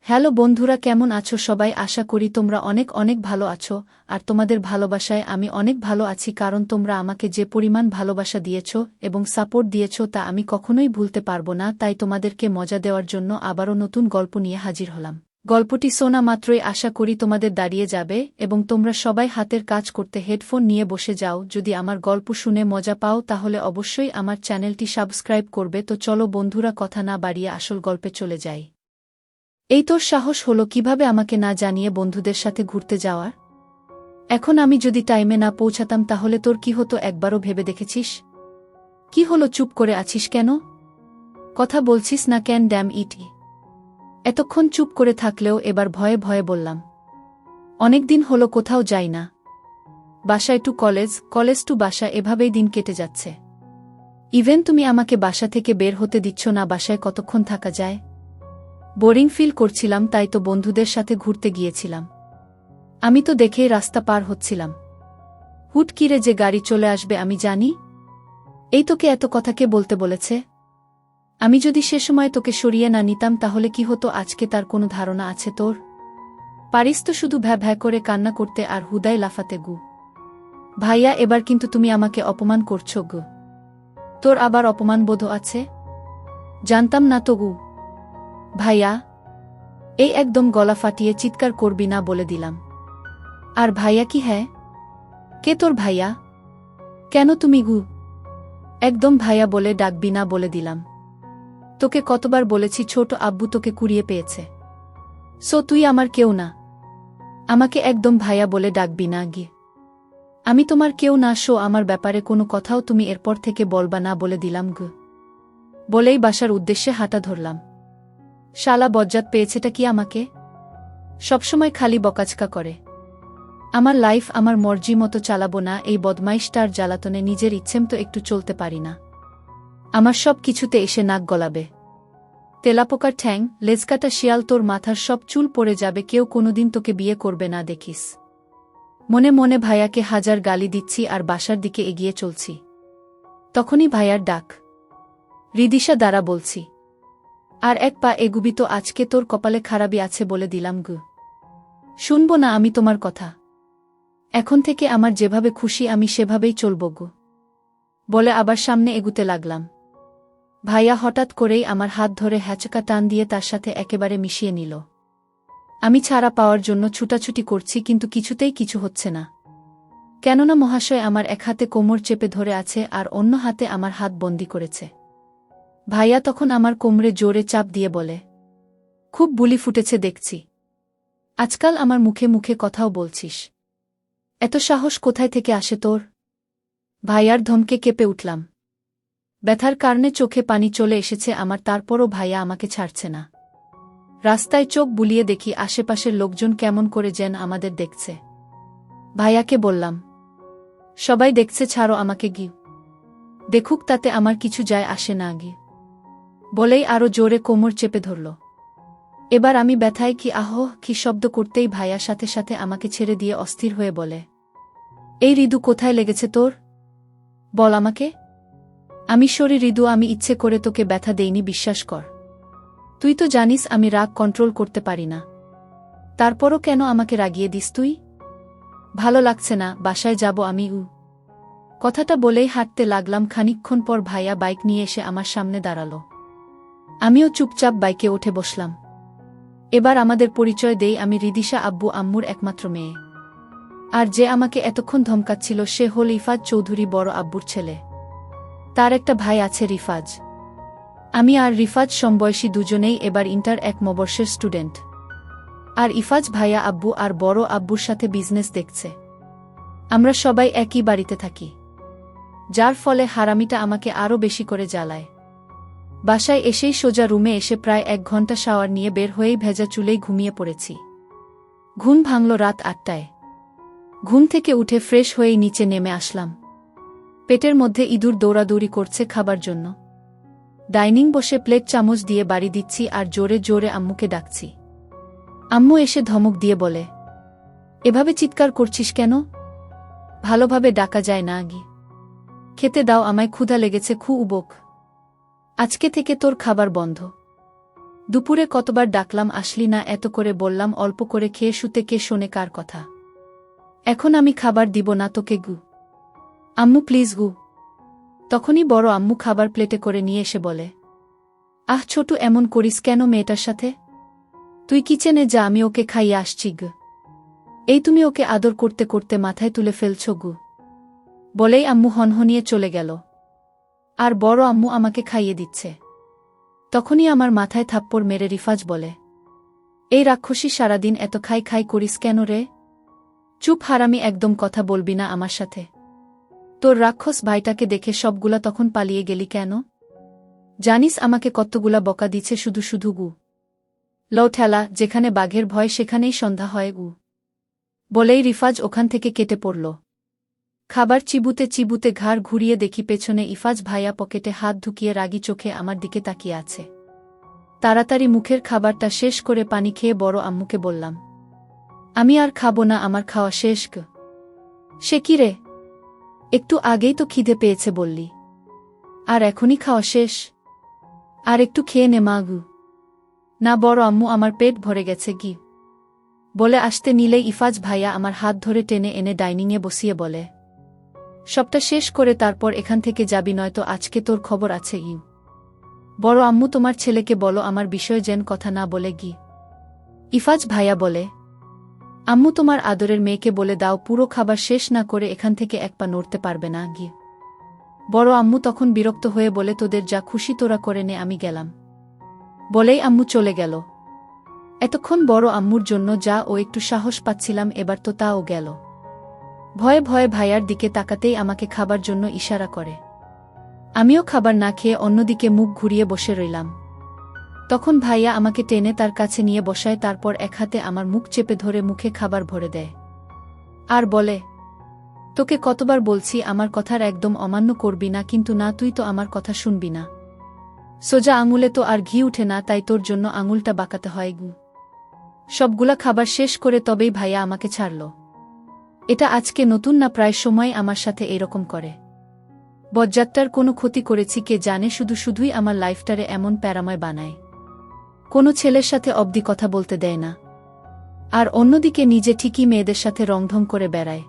Hello বন্ধুরা, কেমন আছো সবাই? আশা করি তোমরা অনেক অনেক ভালো আছো। আর তোমাদের ভালোবাসায় আমি অনেক ভালো আছি, কারণ তোমরা আমাকে যে পরিমাণ ভালোবাসা দিয়েছ এবং সাপোর্ট দিয়েছ তা আমি কখনোই ভুলতে পারবো না। তাই তোমাদেরকে মজা দেওয়ার জন্য আবারও নতুন গল্প নিয়ে হাজির হলাম। গল্পটি শোনা মাত্রই আশা করি তোমাদের দাঁড়িয়ে যাবে এবং তোমরা সবাই হাতের কাজ করতে হেডফোন নিয়ে বসে যাও। যদি আমার গল্প শুনে মজা পাও তাহলে অবশ্যই আমার চ্যানেলটি সাবস্ক্রাইব করবে। তো চলো বন্ধুরা, কথা না বাড়িয়ে আসল গল্পে চলে যাই। এই তোর সাহস হলো কিভাবে আমাকে না জানিয়ে বন্ধুদের সাথে ঘুরতে যাওয়ার? এখন আমি যদি টাইমে না পৌঁছাতাম তাহলে তোর কি হতো একবারও ভেবে দেখেছিস? কি হলো, চুপ করে আছিস কেন? কথা বলছিস না কেন? ড্যাম ইটি! এতক্ষণ চুপ করে থাকলেও এবার ভয়ে ভয়ে বললাম, অনেকদিন হলো কোথাও যাই না। বাসায় টু কলেজ, কলেজ টু বাসা, এভাবেই দিন কেটে যাচ্ছে। ইভেন তুমি আমাকে বাসা থেকে বের হতে দিচ্ছ না। বাসায় কতক্ষণ থাকা যায়? বোরিং ফিল করছিলাম, তাই তো বন্ধুদের সাথে ঘুরতে গিয়েছিলাম। আমি তো দেখেই রাস্তা পার হচ্ছিলাম। হুট কিরে যে গাড়ি চলে আসবে আমি জানি। এই তোকে এত কথা কে বলতে বলেছে? আমি যদি সে সময় তোকে সরিয়ে না নিতাম তাহলে কি হতো আজকে, তার কোনো ধারণা আছে তোর? পারিস তো শুধু ভ্যা ভ্যা করে কান্না করতে আর হুদাই লাফাতে গু। ভাইয়া, এবার কিন্তু তুমি আমাকে অপমান করছো গু। তোর আবার অপমান বোধ আছে? জানতাম না তো গু। ভাইয়া, এই একদম গলা ফাটিয়ে চিৎকার করবি না বলে দিলাম। আর ভাইয়া কি? হ্যাঁ, কে তোর ভাইয়া? কেন তুমি গু? একদম ভাইয়া বলে ডাকবি না বলে দিলাম। তোকে কতবার বলেছি ছোট আব্বু তোকে কুড়িয়ে পেয়েছে। সো তুই আমার কেউ না। আমাকে একদম ভাইয়া বলে ডাকবি না গি। আমি তোমার কেউ না। শো আমার ব্যাপারে কোনো কথাও তুমি এরপর থেকে বলবা না বলে দিলাম গু। বলেই বাসার উদ্দেশ্যে হাঁটা ধরলাম। শালা বজ্জাত পেয়েছেটা কি আমাকে? সবসময় খালি বকাচকা করে। আমার লাইফ আমার মর্জি মতো চালাবো না, এই বদমাইশটার জ্বালাতনে নিজের ইচ্ছেমতো একটু চলতে পারি না। আমার সব কিছুতে এসে নাক গলাবে। তেলাপোকার ঠ্যাং, লেজকাটা শিয়াল, তোর মাথার সব চুল পড়ে যাবে। কেউ কোনোদিন তোকে বিয়ে করবে না দেখিস। মনে মনে ভাইয়াকে হাজার গালি দিচ্ছি আর বাসার দিকে এগিয়ে চলছি। তখনই ভাইয়ার ডাক। রিদিশা, দ্বারা বলছি। আর এক পা এগুবি তো আজকে তোর কপালে খারাপই আছে বলে দিলাম গু। শুনবো না আমি তোমার কথা। এখন থেকে আমার যেভাবে খুশি আমি সেভাবেই চলব গো। বলে আবার সামনে এগুতে লাগলাম। ভাইয়া হঠাৎ করেই আমার হাত ধরে হ্যাচকা টান দিয়ে তার সাথে একেবারে মিশিয়ে নিল। আমি ছাড়া পাওয়ার জন্য ছুটাছুটি করছি, কিন্তু কিছুতেই কিছু হচ্ছে না। কেননা মহাশয় আমার এক হাতে কোমর চেপে ধরে আছে আর অন্য হাতে আমার হাত বন্দি করেছে। ভাইয়া তখন আমার কোমরে জোরে চাপ দিয়ে বলে, খুব বুলি ফুটেছে দেখছি। আজকাল আমার মুখে মুখে কথাও বলছিস। এত সাহস কোথায় থেকে আসে তোর? ভাইয়ার ধমকে কেঁপে উঠলাম। ব্যথার কারণে চোখে পানি চলে এসেছে আমার, তারপরও ভাইয়া আমাকে ছাড়ছে না। রাস্তায় চোখ বুলিয়ে দেখি আশেপাশের লোকজন কেমন করে যেন আমাদের দেখছে। ভাইয়াকে বললাম, সবাই দেখছে, ছাড়ো আমাকে গি। দেখুক, তাতে আমার কিছু যায় আসে না গি। বলেই আরো জোরে কোমর চেপে ধরল। এবার আমি ব্যথায় কি আহ কি শব্দ করতেই ভাইয়া সাথে সাথে আমাকে ছেড়ে দিয়ে অস্থির হয়ে বলে, এই রিদু, কোথায় লেগেছে তোর? বল আমাকে। আমি সরি রিদু, আমি ইচ্ছে করে তোকে ব্যথা দেইনি, বিশ্বাস কর। তুই তো জানিস আমি রাগ কন্ট্রোল করতে পারি না। তারপরও কেন আমাকে রাগিয়ে দিস তুই? ভালো লাগছে না, বাসায় যাব আমি। কথাটা বলেই হাঁটতে লাগলাম। খানিকক্ষণ পর ভাইয়া বাইক নিয়ে এসে আমার সামনে দাঁড়াল। আমিও চুপচাপ বাইকে উঠে বসলাম। এবার আমাদের পরিচয় দেই, আমি রিদিশা, আব্বু আম্মুর একমাত্র মেয়ে। আর যে আমাকে এতক্ষণ ধমকাচ্ছিল সে হল ইফাজ চৌধুরী, বড় আব্বুর ছেলে। তার একটা ভাই আছে রিফাজ। আমি আর রিফাজ সমবয়সী, দুজনেই এবার ইন্টার 1 বর্ষের স্টুডেন্ট। আর ইফাজ ভাইয়া আব্বু আর বড় আব্বুর সাথে বিজনেস দেখছে। আমরা সবাই একই বাড়িতে থাকি, যার ফলে হারামিটা আমাকে আরও বেশি করে জ্বালায়। বাসায় এসেই সোজা রুমে এসে প্রায় 1 ঘন্টা শাওয়ার নিয়ে বের হয়েই ভেজা চুলেই ঘুমিয়ে পড়েছি। ঘুম ভাঙল রাত 8টায়। ঘুম থেকে উঠে ফ্রেশ হয়েই নিচে নেমে আসলাম। পেটের মধ্যে ইঁদুর দৌড়াদৌড়ি করছে খাবার জন্য। ডাইনিং বসে প্লেট চামচ দিয়ে বাড়ি দিচ্ছি আর জোরে জোরে আম্মুকে ডাকছি। আম্মু এসে ধমক দিয়ে বলে, এভাবে চিৎকার করছিস কেন? ভালোভাবে ডাকা যায় না গি। খেতে দাও আমায়, ক্ষুধা লেগেছে খুব। আজকে থেকে তোর খাবার বন্ধ। দুপুরে কতবার ডাকলাম আসলি না, এত করে বললাম অল্প করে খেয়ে শুতে, কে শোনে কার কথা। এখন আমি খাবার দিব না তোকে গু। আম্মু প্লিজ গু। তখনই বড় আম্মু খাবার প্লেটে করে নিয়ে এসে বলে, আহ ছোটু, এমন করিস কেন মেয়েটার সাথে? তুই কিচেনে যা, আমি ওকে খাইয়ে আসছি গু। এই তুমি ওকে আদর করতে করতে মাথায় তুলে ফেলছ গু। বলেই আম্মু হনহনিয়ে চলে গেল। আর বড় আম্মু আমাকে খাইয়ে দিচ্ছে। তখনই আমার মাথায় থাপ্পড় মেরে রিফাজ বলে, এই রাক্ষসী সারাদিন এত খাই খাই করিস কেন রে? চুপ হারামি, একদম কথা বলবি না আমার সাথে। তোর রাক্ষস ভাইটাকে দেখে সবগুলা তখন পালিয়ে গেলি কেন? জানিস আমাকে কতগুলা বকা দিচ্ছে শুধু শুধু গু। লও ঠেলা, যেখানে বাঘের ভয় সেখানেই সন্ধ্যা হয় গু। বলেই রিফাজ ওখান থেকে কেটে পড়ল। খাবার চিবুতে চিবুতে ঘাড় ঘুরিয়ে দেখি পেছনে ইফাজ ভাইয়া পকেটে হাত ঢুকিয়ে রাগী চোখে আমার দিকে তাকিয়ে আছে। তাড়াতাড়ি মুখের খাবারটা শেষ করে পানি খেয়ে বড় আম্মুকে বললাম, আমি আর খাবো না, আমার খাওয়া শেষ গ। সে কি রে, একটু আগেই তো খিদে পেয়েছে বললি, আর এখনই খাওয়া শেষ? আর একটু খেয়ে নে মা গু। না বড় আম্মু, আমার পেট ভরে গেছে গি। বলে আসতে নিলেই ইফাজ ভাইয়া আমার হাত ধরে টেনে এনে ডাইনিংয়ে বসিয়ে বলে, সবটা শেষ করে তারপর এখান থেকে যাবি, নয়তো আজকে তোর খবর আছে ইউ। বড় আম্মু, তোমার ছেলেকে বলো আমার বিষয়ে যেন কথা না বলে গি। ইফাজ ভাইয়া বলে, আম্মু তোমার আদরের মেয়েকে বলে দাও পুরো খাবার শেষ না করে এখান থেকে এক পা নড়তে পারবে না গি। বড় আম্মু তখন বিরক্ত হয়ে বলে, তোদের যা খুশি তোরা করে নে, আমি গেলাম। বলেই আম্মু চলে গেল। এতক্ষণ বড় আম্মুর জন্য যা ও একটু সাহস পাচ্ছিলাম, এবার তো তাও গেল। ভয়ে ভয়ে ভাইয়ার দিকে তাকাতেই আমাকে খাবার জন্য ইশারা করে। আমিও খাবার না খেয়ে অন্যদিকে মুখ ঘুরিয়ে বসে রইলাম। তখন ভাইয়া আমাকে টেনে তার কাছে নিয়ে বসায়, তারপর এক হাতে আমার মুখ চেপে ধরে মুখে খাবার ভরে দেয়। আর বলে, তোকে কতবার বলছি আমার কথার একদম অমান্য করবি না, কিন্তু না, তুই তো আমার কথা শুনবি না। সোজা আঙুলে তো আর ঘি উঠে না, তাই তোর জন্য আঙুলটা বাঁকাতে হয় গু। সবগুলা খাবার শেষ করে তবেই ভাইয়া আমাকে ছাড়ল। এটা আজকে নতুন না, প্রায় সময় আমার সাথে এরকম করে। বজ্জাতটার কোনো ক্ষতি করেছি কে জানে, শুধু শুধুই আমার লাইফটারে এমন প্যারাময় বানায়। কোনো ছেলের সাথে অবধি কথা বলতে দেয় না, আর অন্যদিকে নিজে ঠিকই মেয়েদের সাথে রংঢং করে বেড়ায়।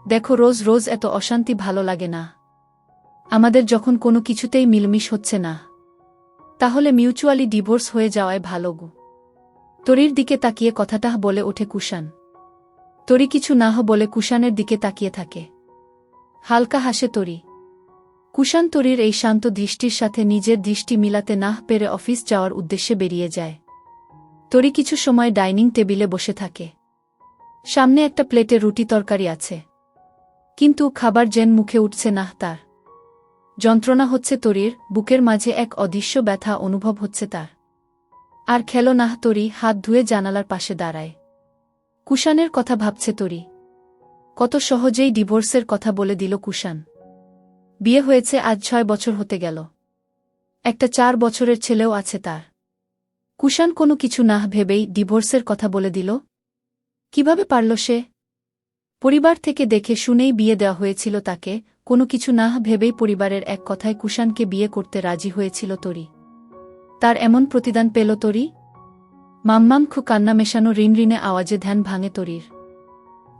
দেখো, রোজ রোজ এত অশান্তি ভালো লাগে না। আমাদের যখন কোনো কিছুতেই মিলমিশ হচ্ছে না, তাহলে মিউচুয়ালি ডিভোর্স হয়ে যাওয়ায় ভালো গু। তরির দিকে তাকিয়ে কথাটা বলে ওঠে কুষাণ। তরি কিছু না বলে কুষাণের দিকে তাকিয়ে থাকে। হালকা হাসে তরি। কুষাণ তরির এই শান্ত দৃষ্টির সাথে নিজের দৃষ্টি মিলাতে না পেরে অফিস যাওয়ার উদ্দেশ্যে বেরিয়ে যায়। তরি কিছু সময় ডাইনিং টেবিলে বসে থাকে। সামনে একটা প্লেটে রুটি তরকারি আছে, কিন্তু খাবার যেন মুখে উঠছে না তার। যন্ত্রণা হচ্ছে তরির, বুকের মাঝে এক অদৃশ্য ব্যথা অনুভব হচ্ছে তার। আর খেলো না তরি, হাত ধুয়ে জানালার পাশে দাঁড়ায়। কুষাণের কথা ভাবছে তরি। কত সহজেই ডিভোর্সের কথা বলে দিল কুষাণ। বিয়ে হয়েছে আজ 6 বছর হতে গেল। একটা 4 বছরের ছেলেও আছে তার। কুষাণ কোনো কিছু না ভেবেই ডিভোর্সের কথা বলে দিল। কিভাবে পারল সে? পরিবার থেকে দেখে শুনেই বিয়ে দেওয়া হয়েছিল তাকে, কোনো কিছু না ভেবেই পরিবারের এক কথায় কুষাণকে বিয়ে করতে রাজি হয়েছিল তরি। তার এমন প্রতিদান পেল তরি? মাম্মাম খু কান্না মেশানো রিনরিনে আওয়াজে ধ্যান ভাঙে তরির।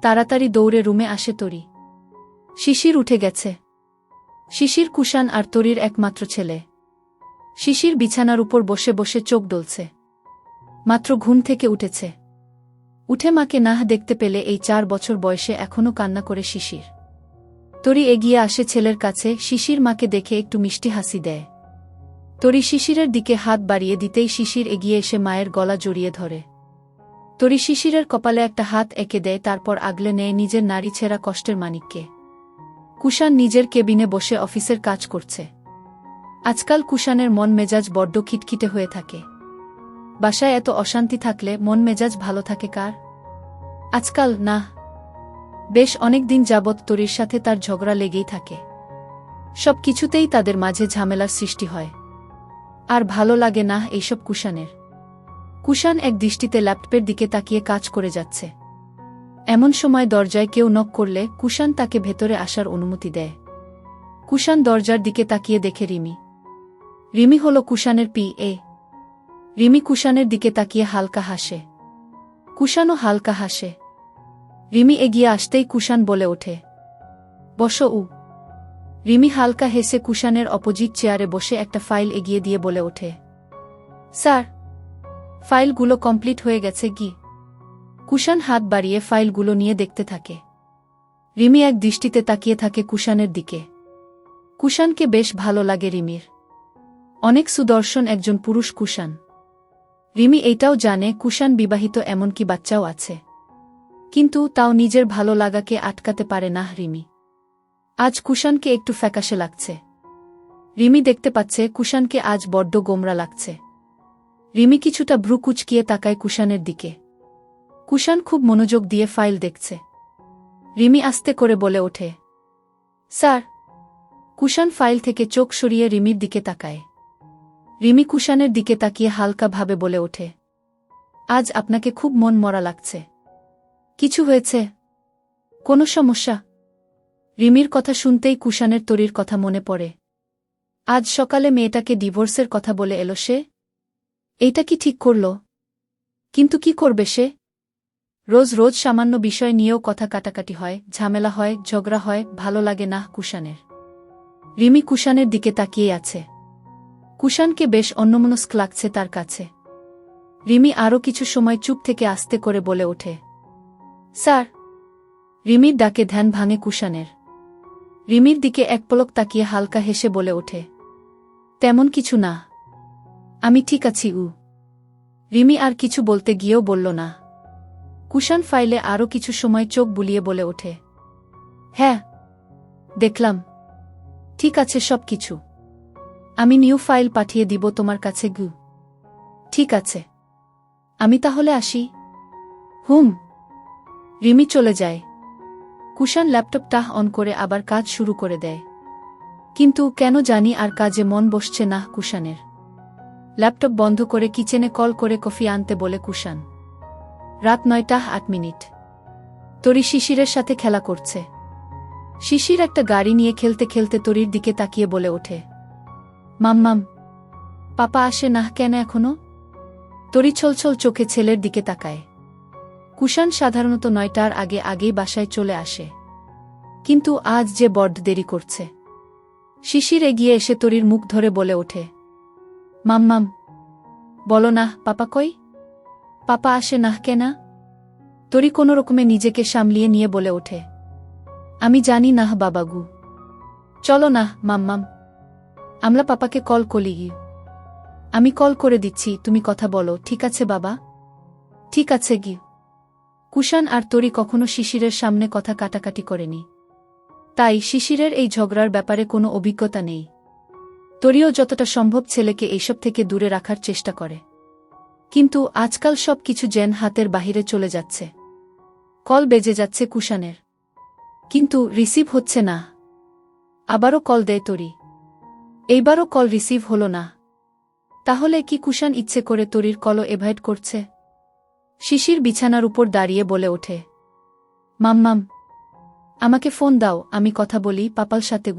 তাড়াতাড়ি দৌড়ে রুমে আসে তরি। শিশির উঠে গেছে। শিশির কুষাণ আর তরির একমাত্র ছেলে। শিশির বিছানার উপর বসে বসে চোখ ডলছে। মাত্র ঘুম থেকে উঠেছে। উঠে মাকে না দেখতে পেলে এই 4 বছর বয়সে এখনও কান্না করে শিশির। তরি এগিয়ে আসে ছেলের কাছে, শিশির মাকে দেখে একটু মিষ্টি হাসি দেয়। তরি শিশিরের দিকে হাত বাড়িয়ে দিতেই শিশির এগিয়ে এসে মায়ের গলা জড়িয়ে ধরে। তরি শিশিরের কপালে একটা হাত এঁকে দেয়, তারপর আগলে নেয় নিজের নারী ছেঁড়া কষ্টের মানিককে। কুষাণ নিজের কেবিনে বসে অফিসের কাজ করছে। আজকাল কুষাণের মন মেজাজ বড্ড খিটখিটে হয়ে থাকে। বাসায় এত অশান্তি থাকলে মন মেজাজ ভালো থাকে কার? আজকাল না, বেশ অনেক দিন যাবৎ তরির সাথে তার ঝগড়া লেগেই থাকে। সব কিছুতেই তাদের মাঝে ঝামেলার সৃষ্টি হয়। আর ভালো লাগে না এইসব কুষাণের। কুষাণ এক দৃষ্টিতে ল্যাপটপের দিকে তাকিয়ে কাজ করে যাচ্ছে। এমন সময় দরজায় কেউ নক করলে কুষাণ তাকে ভেতরে আসার অনুমতি দেয়। কুষাণ দরজার দিকে তাকিয়ে দেখে রিমি। রিমি হল কুষাণের পি.এ। রিমি কুষাণের দিকে তাকিয়ে হালকা হাসে। কুষাণও হালকা হাসে। রিমি এগিয়ে আসতেই কুষাণ বলে ওঠে, বসো। রিমি হালকা হেসে কুষাণের অপোজিট চেয়ারে বসে একটা ফাইল এগিয়ে দিয়ে বলে ওঠে, স্যার, ফাইলগুলো কমপ্লিট হয়ে গেছে কি? কুষাণ হাত বাড়িয়ে ফাইলগুলো নিয়ে দেখতে থাকে। রিমি এক দৃষ্টিতে তাকিয়ে থাকে কুষাণের দিকে। কুষাণকে বেশ ভালো লাগে রিমির। অনেক সুদর্শন একজন পুরুষ কুষাণ। রিমি এইটাও জানে কুষাণ বিবাহিত, এমনকি বাচ্চাও আছে। কিন্তু তাও নিজের ভালো লাগাকে আটকাতে পারে না রিমি। আজ কুষাণকে একটু ফ্যাকাশে লাগছে। রিমি দেখতে পাচ্ছে কুষাণকে আজ বড্ড গোমরা লাগছে। রিমি কিছুটা ভ্রু কুঁচকিয়ে তাকায় কুষাণের দিকে। কুষাণ খুব মনোযোগ দিয়ে ফাইল দেখছে। রিমি আস্তে করে বলে ওঠে, স্যার। কুষাণ ফাইল থেকে চোখ সরিয়ে রিমির দিকে তাকায়। রিমি কুষাণের দিকে তাকিয়ে হালকা ভাবে বলে ওঠে, আজ আপনাকে খুব মন মরা লাগছে। কিছু হয়েছে? কোনো সমস্যা? রিমির কথা শুনতেই কুষাণের তরির কথা মনে পড়ে। আজ সকালে মেয়েটাকে ডিভোর্সের কথা বলে এলো সে। এইটা কি ঠিক করল? কিন্তু কি করবে সে? রোজ রোজ সামান্য বিষয় নিয়েও কথা কাটাকাটি হয়, ঝামেলা হয়, ঝগড়া হয়, ভালো লাগে না কুষাণের। রিমি কুষাণের দিকে তাকিয়ে আছে। কুষাণকে বেশ অন্যমনস্ক লাগছে তার কাছে। রিমি আরও কিছু সময় চুপ থেকে আস্তে করে বলে ওঠে, স্যার। রিমির ডাকে ধ্যান ভাঙে কুষাণের। রিমির দিকে এক পলক তাকিয়ে হালকা হেসে বলে ওঠে, তেমন কিছু না, আমি ঠিক আছি। রিমি আর কিছু বলতে গিয়েও বলল না। কুষাণ ফাইলে আরও কিছু সময় চোখ বুলিয়ে বলে ওঠে, হ্যাঁ, দেখলাম। ঠিক আছে সব কিছু। আমি নিউ ফাইল পাঠিয়ে দিব তোমার কাছে। ঠিক আছে, আমি তাহলে আসি। হুম। রিমি চলে যায়। কুষাণ ল্যাপটপটা অন করে আবার কাজ শুরু করে দেয়। কিন্তু কেন জানি আর কাজে মন বসছে না কুষাণের। ল্যাপটপ বন্ধ করে কিচেনে কল করে কফি আনতে বলে কুষাণ। রাত 9:08। তরি শিশিরের সাথে খেলা করছে। শিশির একটা গাড়ি নিয়ে খেলতে খেলতে তরির দিকে তাকিয়ে বলে ওঠে, মাম্মাম, পাপা আসে না কেন এখনো? তরি ছলছল চোখে ছেলের দিকে তাকায়। কুষাণ সাধারণত 9টার আগেই বাসায় চলে আসে। কিন্তু আজ যে বড্ড দেরি করছে। শিশির এগিয়ে এসে তরির মুখ ধরে বলে ওঠে, মাম্মাম, বলো না পাপা কই? পাপা আসে না কেন? তরি কোনোরকমে নিজেকে সামলিয়ে নিয়ে বলে ওঠে, আমি জানি না বাবাগু। চলো না মাম্মাম, আমরা পাপাকে কল করি। আমি কল করে দিচ্ছি, তুমি কথা বলো, ঠিক আছে বাবা? ঠিক আছে গি। কুষাণ আর তরি কখনো শিশিরের সামনে কথা কাটাকাটি করেনি। তাই শিশিরের এই ঝগড়ার ব্যাপারে কোনো অভিজ্ঞতা নেই। তরিও যতটা সম্ভব ছেলেকে এইসব থেকে দূরে রাখার চেষ্টা করে। কিন্তু আজকাল সব কিছু যেন হাতের বাহিরে চলে যাচ্ছে। কল বেজে যাচ্ছে কুষাণের, কিন্তু রিসিভ হচ্ছে না। আবারও কল দেয় তরি, এইবারও কল রিসিভ হলো না। তাহলে কি কুষাণ ইচ্ছে করে তরির কলও এভয়েড করছে? শিশির বিছানার উপর দাঁড়িয়ে বলে ওঠে, মাম্মাম, আমাকে ফোন দাও, আমি কথা বলি পাপার সাথে।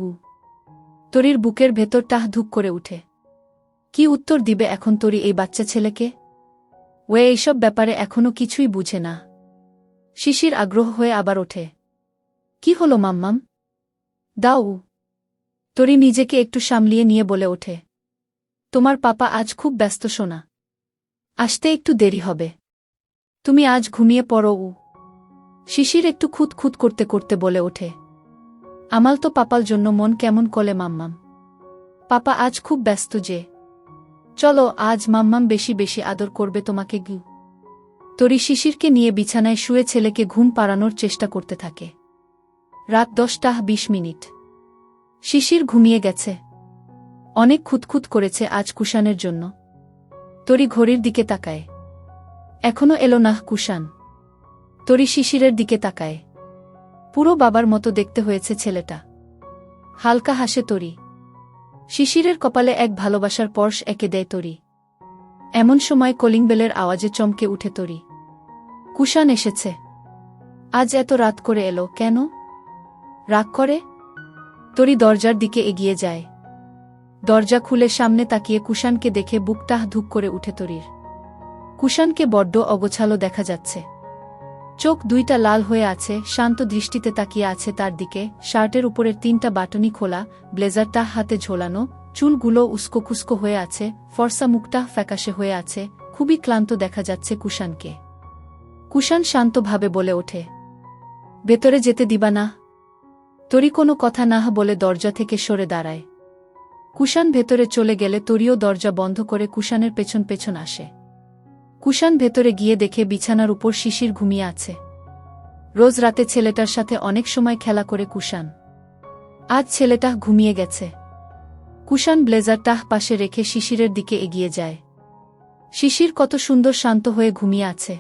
তরির বুকের ভেতর টাহ ধুক করে উঠে। কি উত্তর দিবে এখন তরি এই বাচ্চা ছেলেকে? এইসব ব্যাপারে এখনো কিছুই বুঝে না। শিশির আগ্রহ হয়ে আবার ওঠে, কি হলো মাম্মাম? দাও। তরি নিজেকে একটু সামলিয়ে নিয়ে বলে ওঠে, তোমার পাপা আজ খুব ব্যস্ত সোনা, আসতে একটু দেরি হবে। তুমি আজ ঘুমিয়ে পড়ো। শিশির একটু খুঁত খুঁত করতে করতে বলে ওঠে, আমাল তো পাপার জন্য মন কেমন কলে মাম্মাম। পাপা আজ খুব ব্যস্ত যে। চলো আজ মাম্মাম বেশি বেশি আদর করবে তোমাকে। তরি শিশিরকে নিয়ে বিছানায় শুয়ে ছেলেকে ঘুম পাড়ানোর চেষ্টা করতে থাকে। রাত 10:20। শিশির ঘুমিয়ে গেছে। অনেক খুঁতখুত করেছে আজ কুষাণের জন্য। তরি ঘড়ির দিকে তাকায়, এখনো এলো না কুষাণ। তরি শিশিরের দিকে তাকায়। পুরো বাবার মতো দেখতে হয়েছে ছেলেটা। হালকা হাসে তরি। শিশিরের কপালে এক ভালোবাসার পর্শ এঁকে দেয় তরি। এমন সময় কলিং বেলের আওয়াজে চমকে উঠে তরি। কুষাণ এসেছে। আজ এত রাত করে এলো কেন? রাগ করে? তরি দরজার দিকে এগিয়ে যায়। দরজা খুলে সামনে তাকিয়ে কুষাণকে দেখে বুকটা ধুক করে উঠে তরির। কুষাণকে বড্ড অগোছালো দেখা যাচ্ছে। চোখ দুইটা লাল হয়ে আছে, শান্ত দৃষ্টিতে তাকিয়ে আছে তার দিকে। শার্টের উপরের 3টা বাটনই খোলা, ব্লেজারটা হাতে ঝোলানো, চুলগুলো উস্কোখুস্কো হয়ে আছে, ফর্সা মুখটা ফ্যাকাশে হয়ে আছে। খুবই ক্লান্ত দেখা যাচ্ছে কুষাণকে। কুষাণ শান্তভাবে বলে ওঠে, ভেতরে যেতে দিবা না? তরি কোনো কথা না বলে দরজা থেকে সরে দাঁড়ায়। কুষাণ ভেতরে চলে গেলে তরিও দরজা বন্ধ করে কুষাণের পেছন পেছন আসে। কুষাণ ভেতরে গিয়ে দেখে বিছানার উপর শিশির ঘুমিয়ে আছে। রোজ রাতে ছেলেটার সাথে অনেক সময় খেলা করে কুষাণ। আজ ছেলেটা ঘুমিয়ে গেছে। কুষাণ ব্লেজারটা পাশে রেখে শিশিরের দিকে এগিয়ে যায়। শিশির কত সুন্দর শান্ত হয়ে ঘুমিয়ে আছে।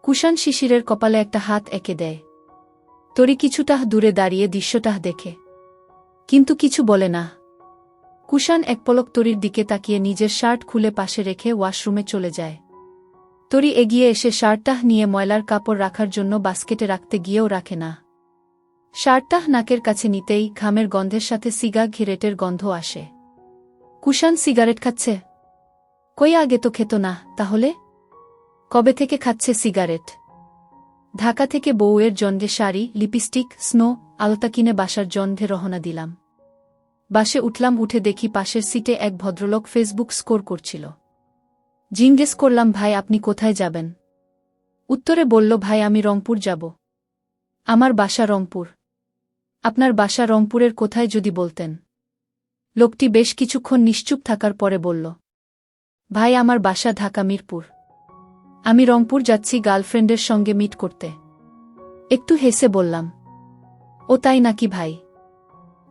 কুষাণ শিশিরের কপালে একটা হাত এঁকে দেয়। তরি কিছুটা দূরে দাঁড়িয়ে দৃশ্যটা দেখে, কিন্তু কিছু বলে না। কুষাণ এক পলক তরির দিকে তাকিয়ে নিজের শার্ট খুলে পাশে রেখে ওয়াশরুমে চলে যায়। তরি এগিয়ে এসে শার্টটা নিয়ে ময়লার কাপড় রাখার জন্য বাস্কেটে রাখতে গিয়েও রাখে না। শার্টটা নাকের কাছে নিতেই ঘামের গন্ধের সাথে সিগারেটের গন্ধ আসে। কুষাণ সিগারেট খাচ্ছে? কই আগে তো খেত না। তাহলে কবে থেকে খাচ্ছে সিগারেট? ঢাকা থেকে বউয়ের জন্যে শাড়ি, লিপস্টিক, স্নো, আলতা কিনে বাসার জন্যে রওনা দিলাম। বাসে উঠলাম, উঠে দেখি পাশের সিটে এক ভদ্রলোক ফেসবুক স্কোর করছিল। জিজ্ঞেস করলাম, ভাই আপনি কোথায় যাবেন? উত্তরে বলল, ভাই আমি রংপুর যাব। আমার বাসা রংপুর। আপনার বাসা রংপুরের কোথায় যদি বলতেন? লোকটি বেশ কিছুক্ষণ নিশ্চুপ থাকার পরে বলল, ভাই আমার বাসা ঢাকা মিরপুর। আমি রংপুর যাচ্ছি গার্লফ্রেন্ডের সঙ্গে মিট করতে। একটু হেসে বললাম, ও তাই নাকি ভাই?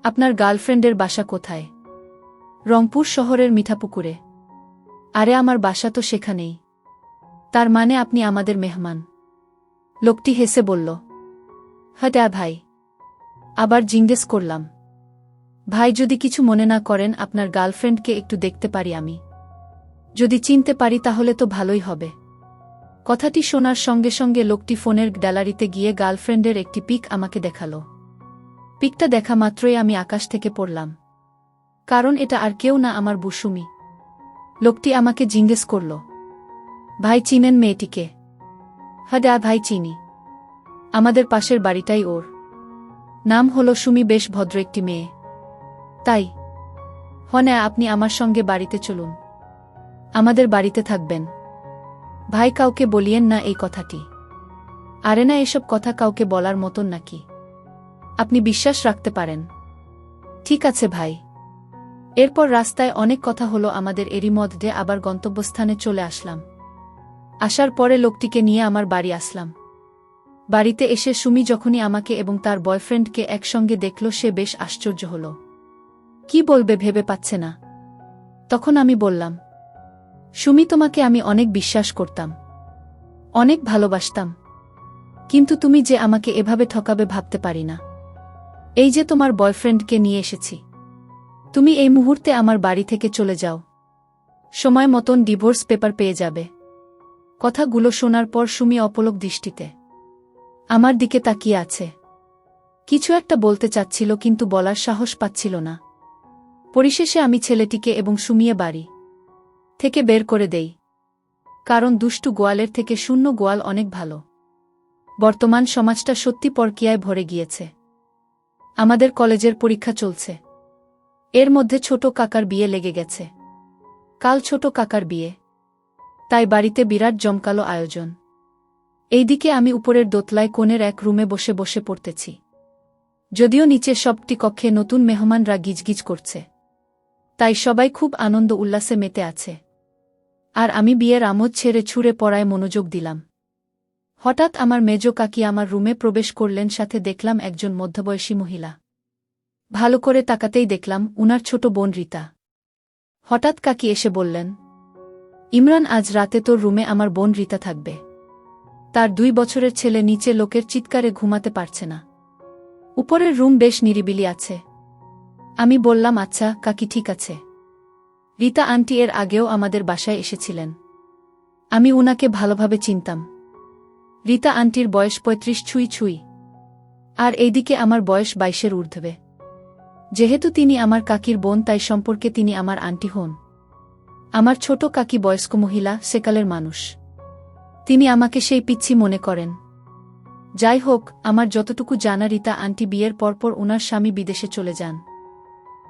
আপনার গার্লফ্রেন্ডের বাসা কোথায়? রংপুর শহরের মিঠাপুকুরে। আরে আমার বাসা তো সেখানেই। তার মানে আপনি আমাদের মেহমান? লোকটি হেসে বলল, হ্যাঁ ভাই। আবার জিজ্ঞেস করলাম, ভাই যদি কিছু মনে না করেন আপনার গার্লফ্রেন্ডকে একটু দেখতে পারি আমি? যদি চিনতে পারি তাহলে তো ভালোই হবে। কথাটি শোনার সঙ্গে সঙ্গে লোকটি ফোনের গ্যালারিতে গিয়ে গার্লফ্রেন্ডের একটি পিক আমাকে দেখালো। পিকটা দেখা মাত্রই আমি আকাশ থেকে পড়লাম, কারণ এটা আর কেউ না, আমার বুসুমি। লোকটি আমাকে জিজ্ঞেস করল, ভাই চিনেন মেয়েটিকে? হ্যাঁ ভাই চিনি। আমাদের পাশের বাড়িটাই ওর। নাম হলো সুমি, বেশ ভদ্র একটি মেয়ে। তাই? হ্যাঁ, আপনি আমার সঙ্গে বাড়িতে চলুন। আমাদের বাড়িতে থাকবেন। ভাই কাউকে বলিয়েন না এই কথাটি। আরে না, এসব কথা কাউকে বলার মতন নাকি? আপনি বিশ্বাস রাখতে পারেন। ঠিক আছে ভাই। এরপর রাস্তায় অনেক কথা হলো আমাদের, এরই মধ্যে আবার গন্তব্যস্থানে চলে আসলাম। আসার পরে লোকটিকে নিয়ে আমার বাড়ি আসলাম। বাড়িতে এসে সুমি যখনই আমাকে এবং তার বয়ফ্রেন্ডকে একসঙ্গে দেখল সে বেশ আশ্চর্য হল। কি বলবে ভেবে পাচ্ছে না। তখন আমি বললাম, সুমি তোমাকে আমি অনেক বিশ্বাস করতাম, অনেক ভালোবাসতাম, কিন্তু তুমি যে আমাকে এভাবে ঠকাবে ভাবতে পারি না। এই যে তোমার বয়ফ্রেন্ডকে নিয়ে এসেছি, তুমি এই মুহূর্তে আমার বাড়ি থেকে চলে যাও। সময় মতন ডিভোর্স পেপার পেয়ে যাবে। কথাগুলো শোনার পর সুমি অপলক দৃষ্টিতে আমার দিকে তাকিয়ে আছে। কিছু একটা বলতে চাচ্ছিল কিন্তু বলার সাহস পাচ্ছিল না। পরিশেষে আমি ছেলেটিকে এবং সুমিয়ে বাড়ি থেকে বের করে দেই, কারণ দুষ্টু গোয়ালের থেকে শূন্য গোয়াল অনেক ভালো। বর্তমান সমাজটা সত্যি পরকীয়ায় ভরে গিয়েছে। আমাদের কলেজের পরীক্ষা চলছে, এর মধ্যে ছোট কাকার বিয়ে লেগে গেছে। কাল ছোট কাকার বিয়ে, তাই বাড়িতে বিরাট জমকালো আয়োজন। এইদিকে আমি উপরের দোতলায় কোণের এক রুমে বসে বসে পড়তেছি। যদিও নিচের সবটি কক্ষে নতুন মেহমানরা গিজগিজ করছে, তাই সবাই খুব আনন্দ উল্লাসে মেতে আছে। আর আমি বিয়ের আমোদ ছেড়ে ছুঁড়ে পড়ায় মনোযোগ দিলাম। হঠাৎ আমার মেজ কাকি আমার রুমে প্রবেশ করলেন, সাথে দেখলাম একজন মধ্যবয়সী মহিলা। ভালো করে তাকাতেই দেখলাম উনার ছোট বোন রীতা। হঠাৎ কাকি এসে বললেন, ইমরান, আজ রাতে তোর রুমে আমার বোন রীতা থাকবে। তার 2 বছরের ছেলে নিচে লোকের চিৎকারে ঘুমাতে পারছে না। উপরের রুম বেশ নিরিবিলি আছে। আমি বললাম, আচ্ছা কাকি, ঠিক আছে। রীতা আন্টি এর আগেও আমাদের বাসায় এসেছিলেন। আমি উনাকে ভালোভাবে চিনতাম। রীতা আন্টির বয়স 35 ছুঁই ছুঁই, আর এইদিকে আমার বয়স 22-এর ঊর্ধ্বে। যেহেতু তিনি আমার কাকির বোন তাই সম্পর্কে তিনি আমার আন্টি হন। আমার ছোট কাকি বয়স্ক মহিলা, সেকালের মানুষ। তিনি আমাকে সেই পিচ্ছি মনে করেন। যাই হোক, আমার যতটুকু জানা রীতা আন্টি বিয়ের পরপর ওনার স্বামী বিদেশে চলে যান।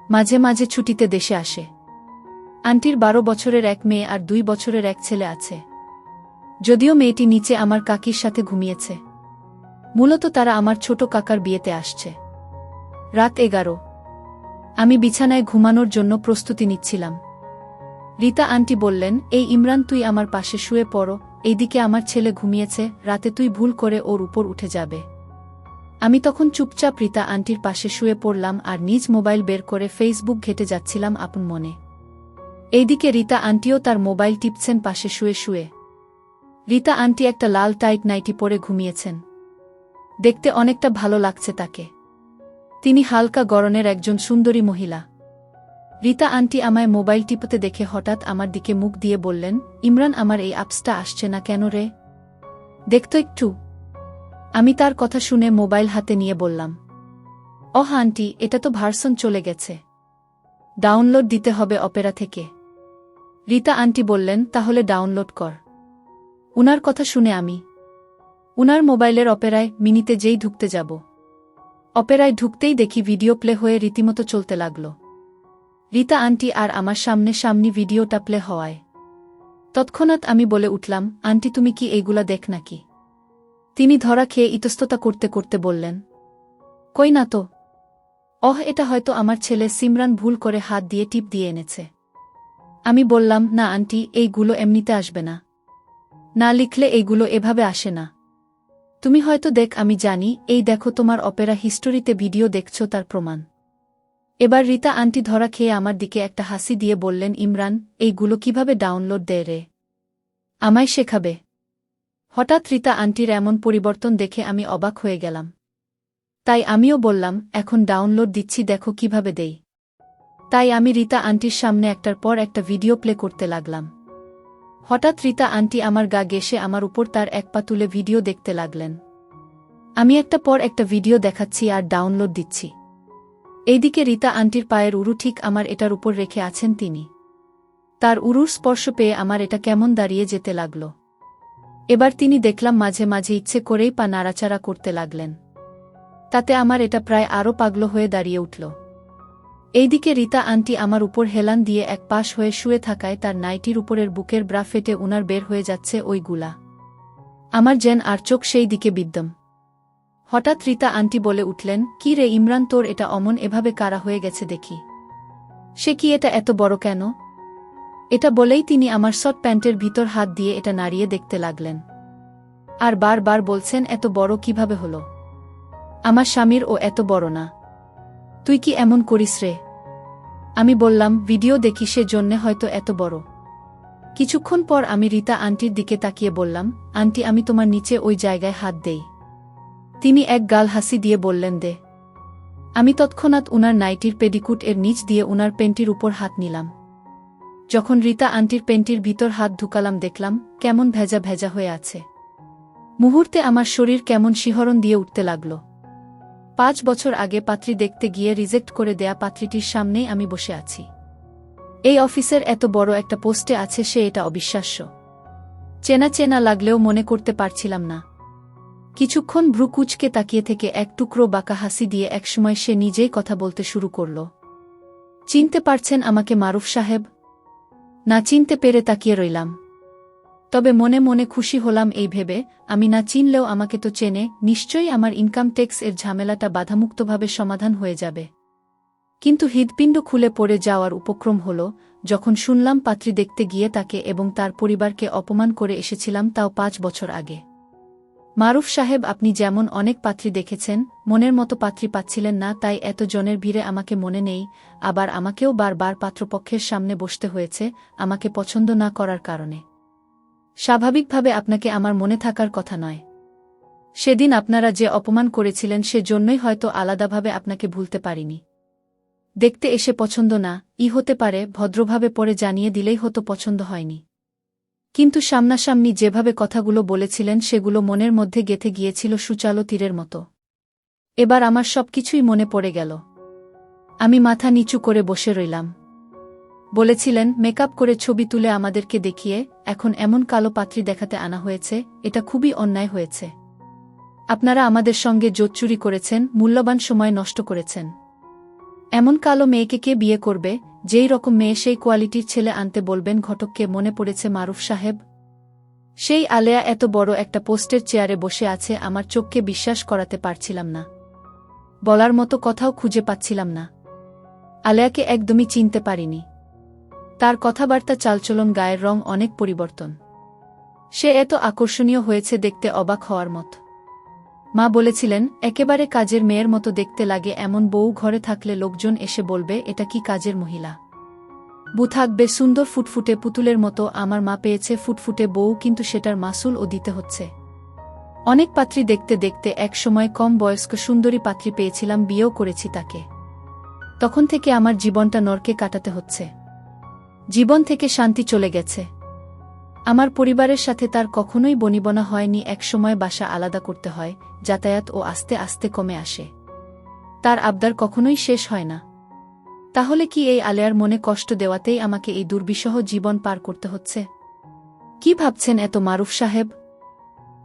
মাঝে মাঝে ছুটিতে দেশে আসে। আন্টির 12 বছরের এক মেয়ে আর 2 বছরের এক ছেলে আছে। যদিও মেয়েটি নিচে আমার কাকির সাথে ঘুমিয়েছে। মূলত তারা আমার ছোট কাকার বিয়েতে আসছে। রাত 11। আমি বিছানায় ঘুমানোর জন্য প্রস্তুতি নিচ্ছিলাম। রীতা আন্টি বললেন, এই ইমরান, তুই আমার পাশে শুয়ে পড়ো, এইদিকে আমার ছেলে ঘুমিয়েছে, রাতে তুই ভুল করে ওর উপর উঠে যাবে। আমি তখন চুপচাপ রীতা আন্টির পাশে শুয়ে পড়লাম আর নিজ মোবাইল বের করে ফেসবুক ঘেঁটে যাচ্ছিলাম আপন মনে। এইদিকে রীতা আন্টিও তার মোবাইল টিপছেন পাশে শুয়ে শুয়ে। রীতা আন্টি একটা লাল টাইট নাইটি পরে ঘুমিয়েছেন। দেখতে অনেকটা ভালো লাগছে তাকে। তিনি হালকা গড়নের একজন সুন্দরী মহিলা। রীতা আন্টি আমায় মোবাইল টিপতে দেখে হঠাৎ আমার দিকে মুখ দিয়ে বললেন, ইমরান, আমার এই অ্যাপসটা আসছে না কেন রে? দেখতো একটু। আমি তার কথা শুনে মোবাইল হাতে নিয়ে বললাম, ওহ আন্টি, এটা তো ভার্সন চলে গেছে। ডাউনলোড দিতে হবে অপেরা থেকে। রীতা আন্টি বললেন, তাহলে ডাউনলোড কর। উনার কথা শুনে আমি উনার মোবাইলের অপেরায় মিনিতে যেই ঢুকতে যাব, অপেরায় ঢুকতেই দেখি ভিডিও প্লে হয়ে রীতিমতো চলতে লাগল। রীতা আন্টি আর আমার সামনে সামনি ভিডিওটা প্লে হওয়ায় তৎক্ষণাৎ আমি বলে উঠলাম, আন্টি, তুমি কি এইগুলা দেখ নাকি? তিনি ধরা খেয়ে ইতস্ততা করতে করতে বললেন, কই না তো। এটা হয়তো আমার ছেলে সিমরান ভুল করে হাত দিয়ে টিপ দিয়ে এনেছে। আমি বললাম, না আন্টি, এইগুলো এমনিতে আসবে না। না লিখলে এইগুলো এভাবে আসে না। তুমি হয়তো দেখ, আমি জানি, এই দেখো তোমার অপেরা হিস্টোরিতে ভিডিও দেখছো, তার প্রমাণ। এবার রীতা আন্টি ধরা খেয়ে আমার দিকে একটা হাসি দিয়ে বললেন, ইমরান, এইগুলো কিভাবে ডাউনলোড দেয় রে? আমায় শেখাবে? হঠাৎ রীতা আন্টির এমন পরিবর্তন দেখে আমি অবাক হয়ে গেলাম। তাই আমিও বললাম, এখন ডাউনলোড দিচ্ছি, দেখো কিভাবে দেই। তাই আমি রীতা আন্টির সামনে একটার পর একটা ভিডিও প্লে করতে লাগলাম। হঠাৎ রীতা আন্টি আমার গা ঘেঁষে আমার উপর তার এক পা তুলে ভিডিও দেখতে লাগলেন। আমি একটা পর একটা ভিডিও দেখাচ্ছি আর ডাউনলোড দিচ্ছি। এইদিকে রীতা আন্টির পায়ের উরু ঠিক আমার এটার উপর রেখে আছেন তিনি। তার উরুর স্পর্শ পেয়ে আমার এটা কেমন দাঁড়িয়ে যেতে লাগল। এবার তিনি দেখলাম মাঝে মাঝে ইচ্ছে করেই পা নাড়াচাড়া করতে লাগলেন। তাতে আমার এটা প্রায় আরও পাগল হয়ে দাঁড়িয়ে উঠল। এইদিকে রীতা আন্টি আমার উপর হেলান দিয়ে এক পাশ হয়ে শুয়ে থাকায় তার নাইটির উপরের বুকের ব্রা ফেটে উনার বের হয়ে যাচ্ছে ওইগুলা। আমার যেন আর চোখ সেই দিকে বিদ্যম। হঠাৎ রীতা আন্টি বলে উঠলেন, কি রে ইমরান, তোর এটা অমন এভাবে কারা হয়ে গেছে দেখি। সে কি এটা এত বড় কেন? এটা বলেই তিনি আমার শর্ট প্যান্টের ভিতর হাত দিয়ে এটা নাড়িয়ে দেখতে লাগলেন। আর বারবার বলছেন, এত বড় কিভাবে হলো? আমার স্বামীর ও এত বড় না। তুই কি এমন করিস রে? আমি বললাম, ভিডিও দেখি, সে জন্যে হয়তো এত বড়। কিছুক্ষণ পর আমি রীতা আন্টির দিকে তাকিয়ে বললাম, আন্টি, আমি তোমার নিচে ওই জায়গায় হাত দেই। তিনি এক গাল হাসি দিয়ে বললেন, দে। আমি তৎক্ষণাৎ উনার নাইটির পেডিকুট এর নিচ দিয়ে উনার পেন্টির উপর হাত নিলাম। যখন রীতা আন্টির পেন্টির ভিতর হাত ঢুকালাম দেখলাম কেমন ভেজা ভেজা হয়ে আছে। মুহূর্তে আমার শরীর কেমন শিহরণ দিয়ে উঠতে লাগল। 5 বছর আগে পাত্রী দেখতে গিয়ে রিজেক্ট করে দেয়া পাত্রীটির সামনেই আমি বসে আছি। এই অফিসের এত বড় একটা পোস্টে আছে সে, এটা অবিশ্বাস্য। চেনা চেনা লাগলেও মনে করতে পারছিলাম না। কিছুক্ষণ ভ্রু কুঁচকে তাকিয়ে থেকে এক টুকরো বাঁকা হাসি দিয়ে একসময় সে নিজেই কথা বলতে শুরু করল। চিনতে পারছেন আমাকে মারুফ সাহেব? না চিনতে পেরে তাকিয়ে রইলাম। তবে মনে মনে খুশি হলাম এই ভেবে, আমি না চিনলেও আমাকে তো চেনে, নিশ্চয়ই আমার ইনকাম ট্যাক্স এর ঝামেলাটা বাধামুক্তভাবে সমাধান হয়ে যাবে। কিন্তু হৃদপিণ্ড খুলে পড়ে যাওয়ার উপক্রম হল যখন শুনলাম পাত্রী দেখতে গিয়ে তাকে এবং তার পরিবারকে অপমান করে এসেছিলাম, তাও 5 বছর আগে। মারুফ সাহেব, আপনি যেমন অনেক পাত্রী দেখেছেন, মনের মতো পাত্রী পাচ্ছিলেন না, তাই এত জনের ভিড়ে আমাকে মনে নেই। আবার আমাকেও বারবার পাত্রপক্ষের সামনে বসতে হয়েছে আমাকে পছন্দ না করার কারণে। স্বাভাবিকভাবে আপনাকে আমার মনে থাকার কথা নয়। সেদিন আপনারা যে অপমান করেছিলেন সে জন্যই হয়তো আলাদাভাবে আপনাকে ভুলতে পারিনি। দেখতে এসে পছন্দ না হতে পারে, ভদ্রভাবে পরে জানিয়ে দিলেই হতো পছন্দ হয়নি। কিন্তু সামনাসামনি যেভাবে কথাগুলো বলেছিলেন সেগুলো মনের মধ্যে গেঁথে গিয়েছিল সুচালো তীরের মতো। এবার আমার সবকিছুই মনে পড়ে গেল। আমি মাথা নিচু করে বসে রইলাম। বলেছিলেন, মেকআপ করে ছবি তুলে আমাদেরকে দেখিয়ে এখন এমন কালো পাত্রী দেখাতে আনা হয়েছে, এটা খুবই অন্যায় হয়েছে। আপনারা আমাদের সঙ্গে জোচ্চুরি করেছেন, মূল্যবান সময় নষ্ট করেছেন। এমন কালো মেয়েকে কে বিয়ে করবে? যেই রকম মেয়ে সেই কোয়ালিটির ছেলে আনতে বলবেন ঘটককে। মনে পড়েছে মারুফ সাহেব? সেই আলেয়া এত বড় একটা পোস্টের চেয়ারে বসে আছে, আমার চোখকে বিশ্বাস করাতে পারছিলাম না। বলার মতো কথাও খুঁজে পাচ্ছিলাম না। আলেয়াকে একদমই চিনতে পারিনি। তার কথাবার্তা, চালচলন, গায়ের রং অনেক পরিবর্তন। সে এত আকর্ষণীয় হয়েছে দেখতে, অবাক হওয়ার মতো। মা বলেছিলেন, একেবারে কাজের মেয়ের মতো দেখতে লাগে, এমন বউ ঘরে থাকলে লোকজন এসে বলবে এটা কি কাজের মহিলা। বউ থাকবে সুন্দর ফুটফুটে পুতুলের মতো। আমার মা পেয়েছে ফুটফুটে বউ, কিন্তু সেটার মাসুল ও দিতে হচ্ছে। অনেক পাত্রী দেখতে দেখতে এক সময় কম বয়স্ক সুন্দরী পাত্রী পেয়েছিলাম, বিয়েও করেছি তাকে। তখন থেকে আমার জীবনটা নরকে কাটাতে হচ্ছে। জীবন থেকে শান্তি চলে গেছে। আমার পরিবারের সাথে তার কখনোই বনিবনা হয়নি। একসময় বাসা আলাদা করতে হয়, যাতায়াত ও আস্তে আস্তে কমে আসে। তার আবদার কখনোই শেষ হয় না। তাহলে কি এই আলেয়ার মনে কষ্ট দেওয়াতেই আমাকে এই দুর্বিষহ জীবন পার করতে হচ্ছে? কি ভাবছেন এত মারুফ সাহেব?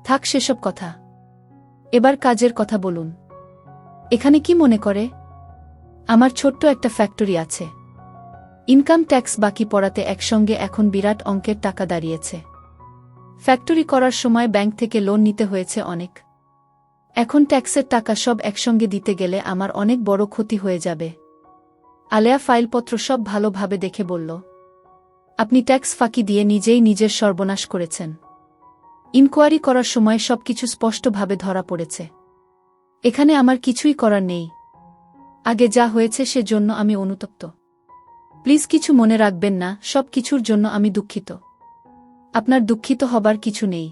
থাক সেসব কথা, এবার কাজের কথা বলুন। এখানে কি মনে করে? আমার ছোট্ট একটা ফ্যাক্টরি আছে। ইনকাম ট্যাক্স বাকি পড়াতে একসঙ্গে এখন বিরাট অঙ্কের টাকা দাঁড়িয়েছে। ফ্যাক্টরি করার সময় ব্যাংক থেকে লোন নিতে হয়েছে অনেক। এখন ট্যাক্সের টাকা সব একসঙ্গে দিতে গেলে আমার অনেক বড় ক্ষতি হয়ে যাবে। আলেয়া ফাইলপত্র সব ভালোভাবে দেখে বলল, আপনি ট্যাক্স ফাঁকি দিয়ে নিজেই নিজের সর্বনাশ করেছেন। ইনকোয়ারি করার সময় সবকিছু স্পষ্টভাবে ধরা পড়েছে। এখানে আমার কিছুই করার নেই। আগে যা হয়েছে সেজন্য আমি অনুতপ্ত। প্লিজ কিছু মনে রাখবেন না, সব কিছুর জন্য আমি দুঃখিত। আপনার দুঃখিত হবার কিছু নেই,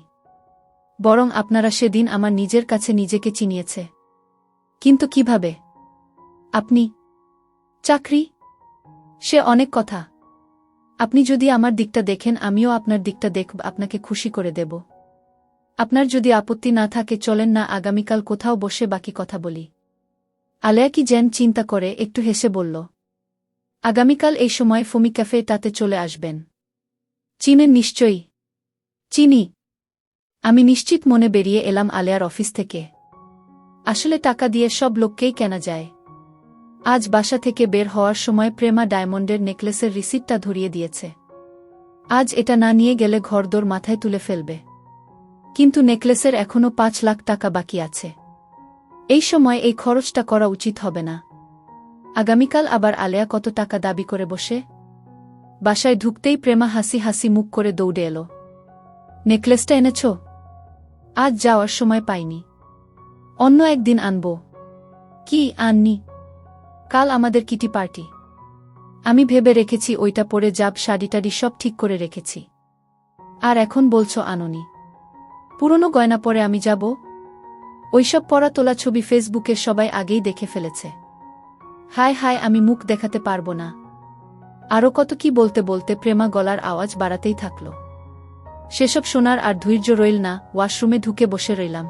বরং আপনারা সেদিন আমার নিজের কাছে নিজেকে চিনিয়েছে। কিন্তু কিভাবে? আপনি চাকরি, সে অনেক কথা। আপনি যদি আমার দিকটা দেখেন, আমিও আপনার দিকটা দেখব, আপনাকে খুশি করে দেব। আপনার যদি আপত্তি না থাকে চলেন না আগামীকাল কোথাও বসে বাকি কথা বলি। আলেয়া কি যেন চিন্তা করে একটু হেসে বলল, আগামীকাল এই সময় ফমি ক্যাফে তাতে চলে আসবেন। চিনেন নিশ্চয়ই? চিনি। আমি নিশ্চিত মনে বেরিয়ে এলাম আলেয়ার অফিস থেকে। আসলে টাকা দিয়ে সব লোককেই কেনা যায়। আজ বাসা থেকে বের হওয়ার সময় প্রেমা ডায়মন্ডের নেকলেসের রিসিপ্টটা ধরিয়ে দিয়েছে। আজ এটা না নিয়ে গেলে ঘরদোর মাথায় তুলে ফেলবে। কিন্তু নেকলেসের এখনও 5 লাখ টাকা বাকি আছে। এই সময় এই খরচটা করা উচিত হবে না। আগামীকাল আবার আলেয়া কত টাকা দাবি করে বসে। বাসায় ঢুকতেই প্রেমা হাসি হাসি মুখ করে দৌড়ে এলো। নেকলেসটা এনেছ? আজ যাওয়ার সময় পাইনি, অন্য একদিন আনব। কি আননি? কাল আমাদের কিটি পার্টি। আমি ভেবে রেখেছি ওইটা পরে যাব, শাড়িটাড়ি সব ঠিক করে রেখেছি। আর এখন বলছো আনোনি? পুরনো গয়না পরে আমি যাব? ওইসব পরা তোলা ছবি ফেসবুকে সবাই আগেই দেখে ফেলেছে। হায় হায়, আমি মুখ দেখাতে পারবো না। আরও কত কি বলতে বলতে প্রেমা গলার আওয়াজ বাড়াতেই থাকল। সেসব শোনার আর ধৈর্য রইল না। ওয়াশরুমে ঢুকে বসে রইলাম।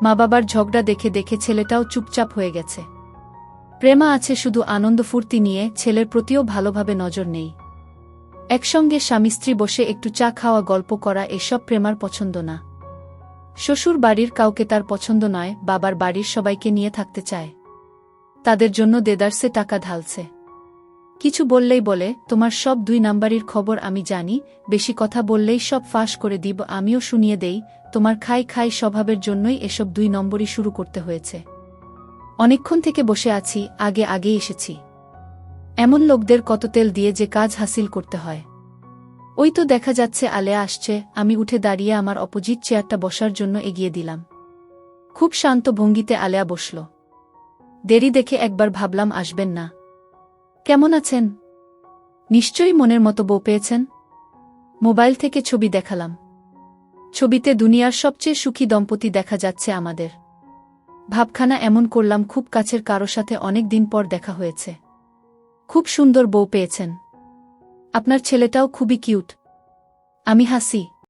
মা বাবার ঝগড়া দেখে দেখে ছেলেটাও চুপচাপ হয়ে গেছে। প্রেমা আছে শুধু আনন্দ ফুর্তি নিয়ে, ছেলের প্রতিও ভালোভাবে নজর নেই। একসঙ্গে স্বামী স্ত্রী বসে একটু চা খাওয়া, গল্প করা, এসব প্রেমার পছন্দ না। শ্বশুর বাড়ির কাউকে তার পছন্দ নয়, বাবার বাড়ির সবাইকে নিয়ে থাকতে চায়। তাদের জন্য দেদারসে টাকা ঢালছে। কিছু বললেই বলে, তোমার সব 2 নাম্বারির খবর আমি জানি, বেশি কথা বললেই সব ফাঁস করে দিব। আমিও শুনিয়ে দেই, তোমার খাই খাই স্বভাবের জন্যই এসব 2 নম্বরই শুরু করতে হয়েছে। অনেকক্ষণ থেকে বসে আছি, আগে আগে এসেছি। এমন লোকদের কত তেল দিয়ে যে কাজ হাসিল করতে হয়। ওই তো দেখা যাচ্ছে আলেয়া আসছে। আমি উঠে দাঁড়িয়ে আমার অপোজিট চেয়ারটা বসার জন্য এগিয়ে দিলাম। খুব শান্ত ভঙ্গিতে আলেয়া বসল। দেরি দেখে একবার ভাবলাম আসবেন না। কেমন আছেন? নিশ্চয়ই মনের মতো বউ পেয়েছেন। মোবাইল থেকে ছবি দেখালাম। ছবিতে দুনিয়ার সবচেয়ে সুখী দম্পতি দেখা যাচ্ছে আমাদের। ভাবখানা এমন করলাম খুব কাছের কারো সাথে অনেক দিন পর দেখা হয়েছে। খুব সুন্দর বউ পেয়েছেন। আপনার ছেলেটাও খুবই কিউট। আমি হাসি।